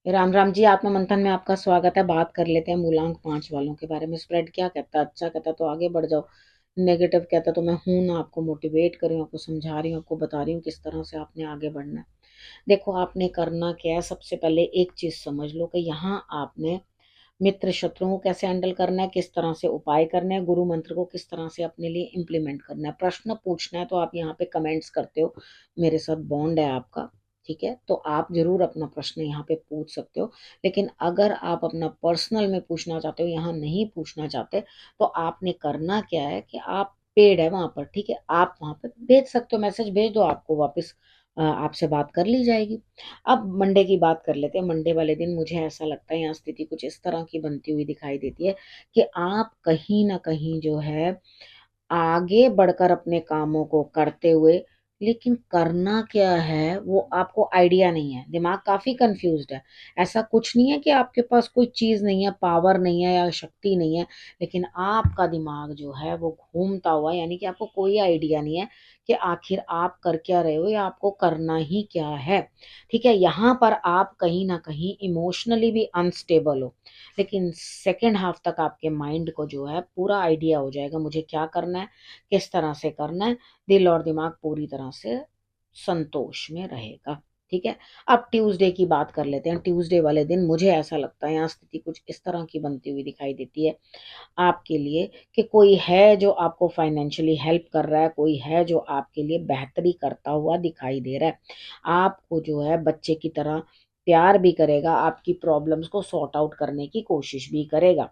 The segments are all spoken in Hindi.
राम राम जी। आत्मा मंथन में आपका स्वागत है। बात कर लेते हैं मूलांक 5 वालों के बारे में। स्प्रेड क्या कहता है? अच्छा कहता तो आगे बढ़ जाओ, नेगेटिव कहता तो मैं हूं ना, आपको मोटिवेट कर रही हूँ, आपको समझा रही हूँ, आपको बता रही हूँ किस तरह से आपने आगे बढ़ना है। देखो, आपने करना क्या है, सबसे पहले एक चीज समझ लो कि यहाँ आपने मित्र शत्रुओं को कैसे हैंडल करना है, किस तरह से उपाय करने हैं, गुरु मंत्र को किस तरह से अपने लिए इम्प्लीमेंट करना है। प्रश्न पूछना है तो आप यहाँ पे कमेंट्स करते हो, मेरे साथ बॉन्ड है आपका, ठीक है, तो आप जरूर अपना प्रश्न यहाँ पे पूछ सकते हो। लेकिन अगर आप अपना पर्सनल में पूछना चाहते हो, यहाँ नहीं पूछना चाहते, तो आपने करना क्या है कि आप पेड है वहां पर, ठीक है, आप वहां पे भेज सकते हो, मैसेज भेज दो, आपको वापस आपसे बात कर ली जाएगी। अब मंडे की बात कर लेते हैं। मंडे वाले दिन मुझे ऐसा लगता है यहाँ स्थिति कुछ इस तरह की बनती हुई दिखाई देती है कि आप कहीं ना कहीं जो है आगे बढ़कर अपने कामों को करते हुए, लेकिन करना क्या है वो आपको आइडिया नहीं है, दिमाग काफी कंफ्यूज्ड है। ऐसा कुछ नहीं है कि आपके पास कोई चीज नहीं है, पावर नहीं है या शक्ति नहीं है, लेकिन आपका दिमाग जो है वो घूमता हुआ, यानी कि आपको कोई आइडिया नहीं है कि आखिर आप कर क्या रहे हो या आपको करना ही क्या है। ठीक है, यहाँ पर आप कहीं ना कहीं इमोशनली भी अनस्टेबल हो, लेकिन सेकेंड हाफ तक आपके माइंड को जो है पूरा आइडिया हो जाएगा मुझे क्या करना है, किस तरह से करना है। दिल और दिमाग पूरी तरह से संतोष में रहेगा। ठीक है, अब ट्यूसडे की बात कर लेते हैं। ट्यूसडे वाले दिन मुझे ऐसा लगता है यहाँ स्थिति कुछ इस तरह की बनती हुई दिखाई देती है आपके लिए कि कोई है जो आपको फाइनेंशियली हेल्प कर रहा है, कोई है जो आपके लिए बेहतरी करता हुआ दिखाई दे रहा है, आपको जो है बच्चे की तरह प्यार भी करेगा, आपकी प्रॉब्लम्स को सॉर्ट आउट करने की कोशिश भी करेगा।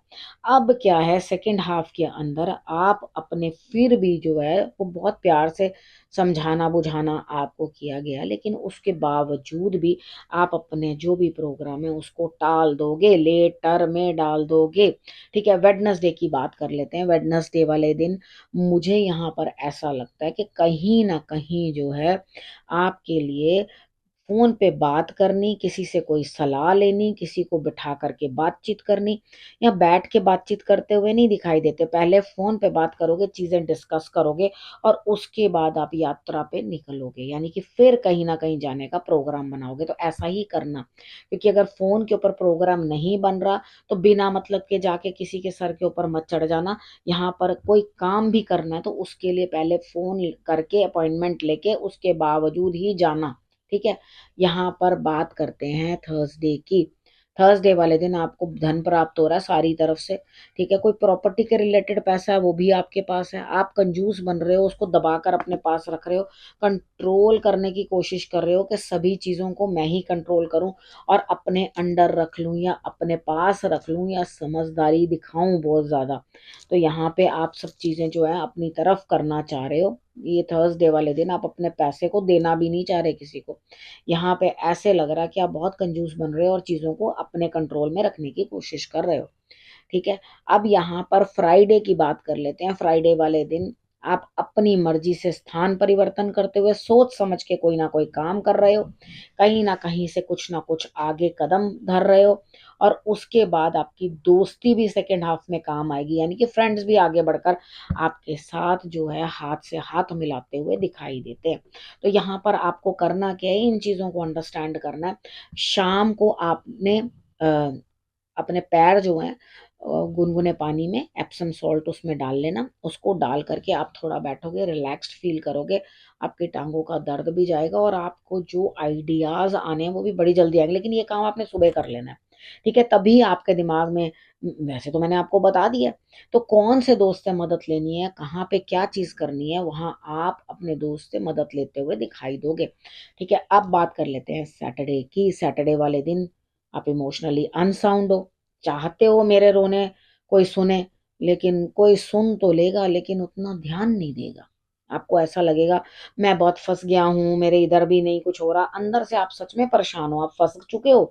अब क्या है, सेकंड हाफ के अंदर आप अपने फिर भी जो है वो बहुत प्यार से समझाना बुझाना आपको किया गया, लेकिन उसके बावजूद भी आप अपने जो भी प्रोग्राम है उसको टाल दोगे, लेटर में डाल दोगे। ठीक है, वेडनेसडे की बात कर लेते हैं। वेडनेसडे वाले दिन मुझे यहाँ पर ऐसा लगता है कि कहीं ना कहीं जो है आपके लिए फोन पे बात करनी, किसी से कोई सलाह लेनी, किसी को बिठा करके बातचीत करनी, या बैठ के बातचीत करते हुए नहीं दिखाई देते। पहले फोन पे बात करोगे, चीजें डिस्कस करोगे, और उसके बाद आप यात्रा पे निकलोगे, यानी कि फिर कहीं ना कहीं जाने का प्रोग्राम बनाओगे। तो ऐसा ही करना, क्योंकि अगर फोन के ऊपर प्रोग्राम नहीं बन रहा तो बिना मतलब के जाके किसी के सर के ऊपर मत चढ़ जाना। यहाँ पर कोई काम भी करना है तो उसके लिए पहले फोन करके अपॉइंटमेंट लेके उसके बावजूद ही जाना। ठीक है, यहाँ पर बात करते हैं थर्सडे की। थर्सडे वाले दिन आपको धन प्राप्त हो रहा है सारी तरफ से। ठीक है, कोई प्रॉपर्टी के रिलेटेड पैसा है वो भी आपके पास है। आप कंजूस बन रहे हो, उसको दबाकर अपने पास रख रहे हो, कंट्रोल करने की कोशिश कर रहे हो कि सभी चीजों को मैं ही कंट्रोल करूं और अपने अंडर रख लूं या अपने पास रख लूं या समझदारी दिखाऊं बहुत ज्यादा। तो यहाँ पे आप सब चीजें जो है अपनी तरफ करना चाह रहे हो। ये थर्सडे वाले दिन आप अपने पैसे को देना भी नहीं चाह रहे किसी को। यहाँ पे ऐसे लग रहा है कि आप बहुत कंजूस बन रहे हो और चीजों को अपने कंट्रोल में रखने की कोशिश कर रहे हो। ठीक है, अब यहाँ पर फ्राइडे की बात कर लेते हैं। फ्राइडे वाले दिन आप अपनी मर्जी से स्थान परिवर्तन करते हुए सोच समझ के कोई ना कोई काम कर रहे हो, कहीं ना कुछ आगे कदम धर रहे हो, और उसके बाद आपकी दोस्ती भी सेकेंड हाफ में काम आएगी, यानी कि फ्रेंड्स भी आगे बढ़कर आपके साथ जो है हाथ से हाथ मिलाते हुए दिखाई देते हैं। तो यहाँ पर आपको करना क्या है, इन चीजों को अंडरस्टैंड करना है। शाम को आपने अपने पैर जो हैं गुनगुने पानी में एप्सम सॉल्ट उसमें डाल लेना, उसको डाल करके आप थोड़ा बैठोगे, रिलैक्स्ड फील करोगे, आपकी टांगों का दर्द भी जाएगा और आपको जो आइडियाज आने हैं वो भी बड़ी जल्दी आएंगे। लेकिन ये काम आपने सुबह कर लेना है। ठीक है, तभी आपके दिमाग में, वैसे तो मैंने आपको बता दिया, तो कौन से दोस्त से मदद लेनी है, कहाँ पे क्या चीज करनी है, वहां आप अपने दोस्त से मदद लेते हुए दिखाई दोगे। ठीक है, अब बात कर लेते हैं सैटरडे की। सैटरडे वाले दिन आप इमोशनली अनसाउंड हो, चाहते हो मेरे रोने कोई सुने, लेकिन कोई सुन तो लेगा लेकिन उतना ध्यान नहीं देगा। आपको ऐसा लगेगा मैं बहुत फंस गया हूं, मेरे इधर भी नहीं कुछ हो रहा, अंदर से आप सच में परेशान हो, आप फंस चुके हो,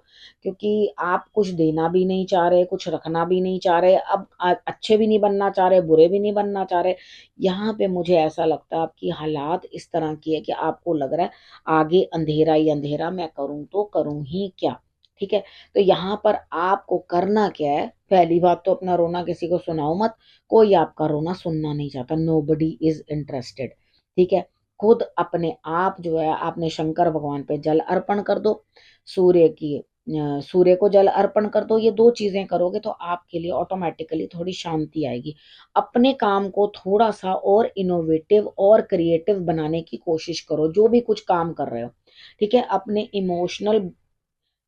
क्योंकि आप कुछ देना भी नहीं चाह रहे, कुछ रखना भी नहीं चाह रहे, अब अच्छे भी नहीं बनना चाह रहे, बुरे भी नहीं बनना चाह रहे। यहाँ पे मुझे ऐसा लगता है आपकी हालात इस तरह की है कि आपको लग रहा है आगे अंधेरा ही अंधेरा, मैं करूं तो करूं ही क्या। ठीक है, तो यहाँ पर आपको करना क्या है, पहली बात तो अपना रोना किसी को सुनाओ मत, कोई आपका रोना सुनना नहीं चाहता, नो बडी इज इंटरेस्टेड। ठीक है, खुद अपने आप जो है आपने शंकर भगवान पे जल अर्पण कर दो, सूर्य की सूर्य को जल अर्पण कर दो। ये 2 चीज़ें करोगे तो आपके लिए ऑटोमैटिकली थोड़ी शांति आएगी। अपने काम को थोड़ा-सा और इनोवेटिव और क्रिएटिव बनाने की कोशिश करो, जो भी कुछ काम कर रहे हो, ठीक है? अपने इमोशनल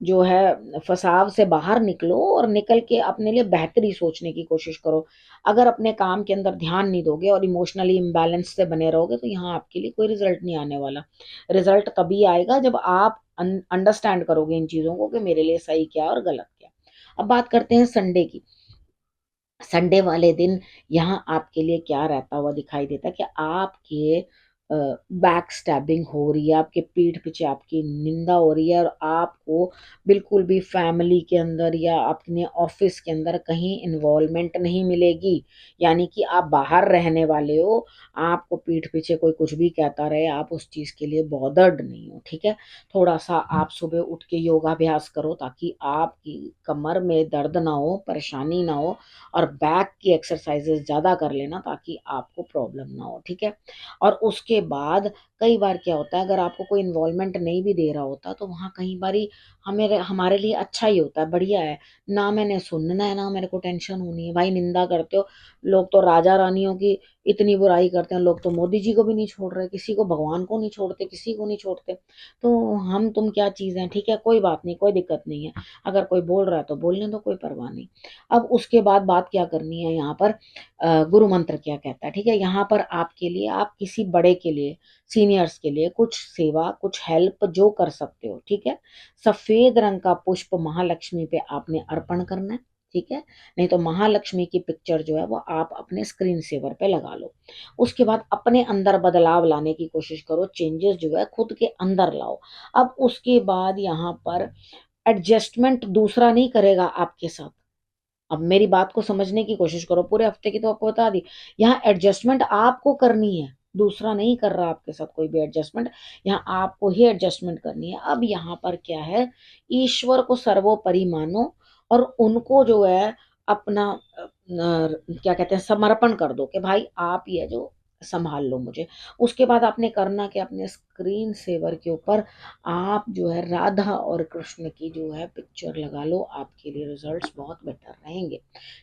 जो है फसाव से बाहर निकलो और निकल के अपने लिए बेहतरी सोचने की कोशिश करो। अगर अपने काम के अंदर ध्यान नहीं दोगे और इमोशनली इम्बैलेंस से बने रहोगे तो यहाँ आपके लिए कोई रिजल्ट नहीं आने वाला। रिजल्ट तभी आएगा जब आप अंडरस्टैंड करोगे इन चीज़ों को कि मेरे लिए सही क्या है और गलत क्या है। अब बात करते हैं संडे की। संडे वाले दिन यहाँ आपके लिए क्या रहता हुआ दिखाई देता है कि आपके बैक स्टैबिंग हो रही है, आपके पीठ पीछे आपकी निंदा हो रही है और आपको बिल्कुल भी फैमिली के अंदर या अपने ऑफिस के अंदर कहीं इन्वॉल्वमेंट नहीं मिलेगी। यानी कि आप बाहर रहने वाले हो, आपको पीठ पीछे कोई कुछ भी कहता रहे, आप उस चीज़ के लिए बॉदर्ड नहीं हो, ठीक है? थोड़ा सा आप सुबह उठ के योगाभ्यास करो ताकि आपकी कमर में दर्द ना हो, परेशानी ना हो, और बैक की एक्सरसाइजेस ज़्यादा कर लेना ताकि आपको प्रॉब्लम ना हो, ठीक है? और उसके बाद कई बार क्या होता है, अगर आपको कोई इन्वॉल्वमेंट नहीं भी दे रहा होता तो वहाँ कई बारी हमें हमारे लिए अच्छा ही होता है, बढ़िया है। ना मैंने सुनना है, ना मेरे को टेंशन होनी है। भाई निंदा करते हो, लोग तो राजा रानियों की इतनी बुराई करते हैं, लोग तो मोदी जी को भी नहीं छोड़ रहे, किसी को भगवान को नहीं छोड़ते, किसी को नहीं छोड़ते। तो हम तुम क्या चीज़ हैं, ठीक है? कोई बात नहीं, कोई दिक्कत नहीं है। अगर कोई बोल रहा है तो बोलने दो, कोई परवाह नहीं। अब उसके बाद बात क्या करनी है यहाँ पर, गुरु मंत्र क्या कहता है, ठीक है? यहाँ पर आपके लिए, आप किसी बड़े के लिए, सीनियर्स के लिए कुछ सेवा, कुछ हेल्प जो कर सकते हो, ठीक है? सफेद रंग का पुष्प महालक्ष्मी पे आपने अर्पण करना है, ठीक है? नहीं तो महालक्ष्मी की पिक्चर जो है वो आप अपने स्क्रीन सेवर पे लगा लो। उसके बाद अपने अंदर बदलाव लाने की कोशिश करो, चेंजेस जो है खुद के अंदर लाओ। अब उसके बाद यहाँ पर एडजस्टमेंट दूसरा नहीं करेगा आपके साथ। अब मेरी बात को समझने की कोशिश करो, पूरे हफ्ते की तो आपको बता दी। यहाँ एडजस्टमेंट आपको करनी है, दूसरा नहीं कर रहा आपके साथ कोई भी एडजस्टमेंट। यहाँ आपको ही एडजस्टमेंट करनी है। अब यहाँ पर क्या है, ईश्वर को सर्वोपरि मानो और उनको जो है अपना क्या कहते हैं, समर्पण कर दो कि भाई आप ही है जो संभाल लो मुझे। उसके बाद आपने करना कि अपने स्क्रीन सेवर के ऊपर आप जो है राधा और कृष्ण की जो है पिक्चर लगा लो, आपके लिए रिजल्ट्स बहुत बेटर रहेंगे,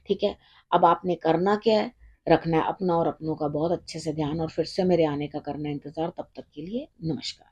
ठीक है? अब आपने करना क्या है, रखना है अपना और अपनों का बहुत अच्छे से ध्यान और फिर से मेरे आने का करना है इंतजार। तब तक के लिए नमस्कार।